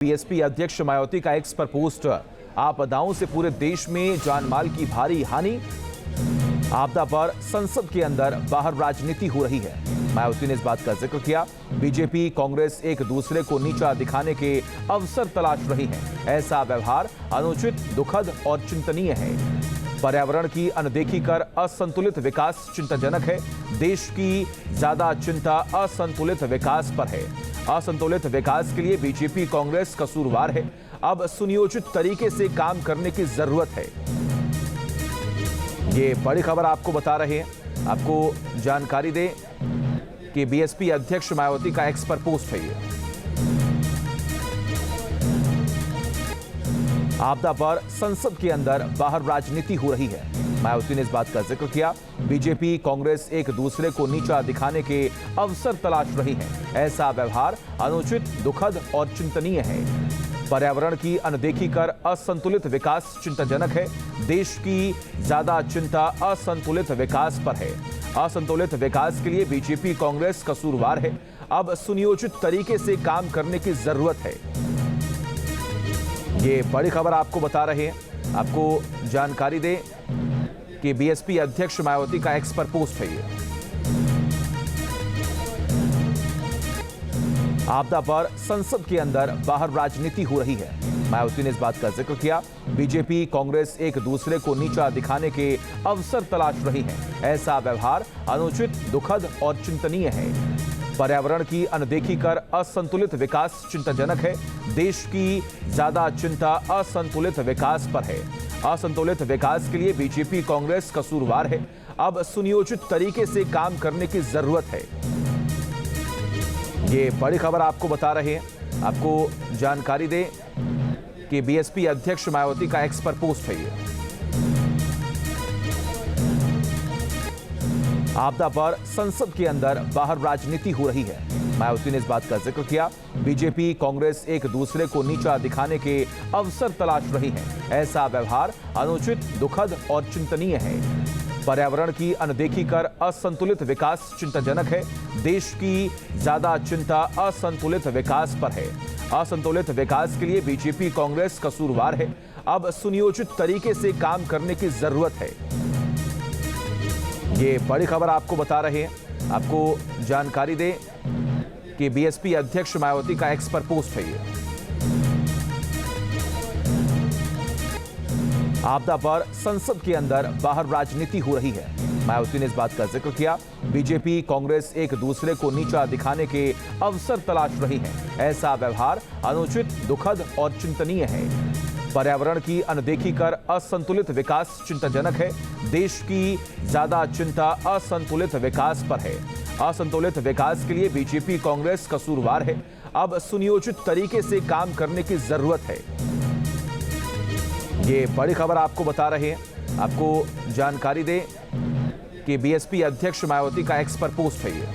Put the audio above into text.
BSP अध्यक्ष मायावती का x पर पोस्ट। आपदाओं से पूरे देश में जान माल की भारी हानि, आपदा पर संसद के अंदर बाहर राजनीति हो रही है। मायावती ने इस बात का जिक्र किया। बीजेपी कांग्रेस एक दूसरे को नीचा दिखाने के अवसर तलाश रही है। ऐसा व्यवहार अनुचित, दुखद और चिंतनीय है। पर्यावरण की अनदेखी कर असंतुलित विकास चिंताजनक है। देश की ज्यादा चिंता असंतुलित विकास पर है। असंतुलित विकास के लिए बीजेपी कांग्रेस कसूरवार है। अब सुनियोजित तरीके से काम करने की जरूरत है। ये बड़ी खबर आपको बता रहे हैं। आपको जानकारी दें कि बीएसपी अध्यक्ष मायावती का एक्स पर पोस्ट है। ये आपदा पर संसद के अंदर बाहर राजनीति हो रही है। मायावती ने इस बात का जिक्र किया। बीजेपी कांग्रेस एक दूसरे को नीचा दिखाने के अवसर तलाश रही है। ऐसा व्यवहार अनुचित, दुखद और चिंतनीय है। पर्यावरण की अनदेखी कर असंतुलित विकास चिंताजनक है। देश की ज्यादा चिंता असंतुलित विकास पर है। असंतुलित विकास के लिए बीजेपी कांग्रेस कसूरवार है। अब सुनियोजित तरीके से काम करने की जरूरत है। ये बड़ी खबर आपको बता रहे हैं। आपको जानकारी दें कि बीएसपी अध्यक्ष मायावती का एक्स पर पोस्ट है। ये आपदा पर संसद के अंदर बाहर राजनीति हो रही है। मायावती ने इस बात का जिक्र किया। बीजेपी कांग्रेस एक दूसरे को नीचा दिखाने के अवसर तलाश रही है। ऐसा व्यवहार अनुचित, दुखद और चिंतनीय है। पर्यावरण की अनदेखी कर असंतुलित विकास चिंताजनक है। देश की ज्यादा चिंता असंतुलित विकास पर है। असंतुलित विकास के लिए बीजेपी कांग्रेस कसूरवार है। अब सुनियोजित तरीके से काम करने की जरूरत है। ये बड़ी खबर आपको बता रहे हैं। आपको जानकारी दें कि बीएसपी अध्यक्ष मायावती का एक्स पर पोस्ट है। ये आपदा पर संसद के अंदर बाहर राजनीति हो रही है। मायावती ने इस बात का जिक्र किया। बीजेपी कांग्रेस एक दूसरे को नीचा दिखाने के अवसर तलाश रही है। ऐसा व्यवहार अनुचित, दुखद और चिंतनीय है। पर्यावरण की अनदेखी कर असंतुलित विकास चिंताजनक है। देश की ज्यादा चिंता असंतुलित विकास पर है। असंतुलित विकास के लिए बीजेपी कांग्रेस कसूरवार है। अब सुनियोजित तरीके से काम करने की जरूरत है। ये बड़ी खबर आपको बता रहे हैं। आपको जानकारी दें कि बीएसपी अध्यक्ष मायावती का एक्स पर पोस्ट है। ये आपदा पर संसद के अंदर बाहर राजनीति हो रही है। मायावती ने इस बात का जिक्र किया। बीजेपी कांग्रेस एक दूसरे को नीचा दिखाने के अवसर तलाश रही है। ऐसा व्यवहार अनुचित, दुखद और चिंतनीय है। पर्यावरण की अनदेखी कर असंतुलित विकास चिंताजनक है। देश की ज्यादा चिंता असंतुलित विकास पर है। असंतुलित विकास के लिए बीजेपी कांग्रेस कसूरवार है। अब सुनियोजित तरीके से काम करने की जरूरत है। ये बड़ी खबर आपको बता रहे हैं। आपको जानकारी दें कि बीएसपी अध्यक्ष मायावती का एक्स पर पोस्ट है। ये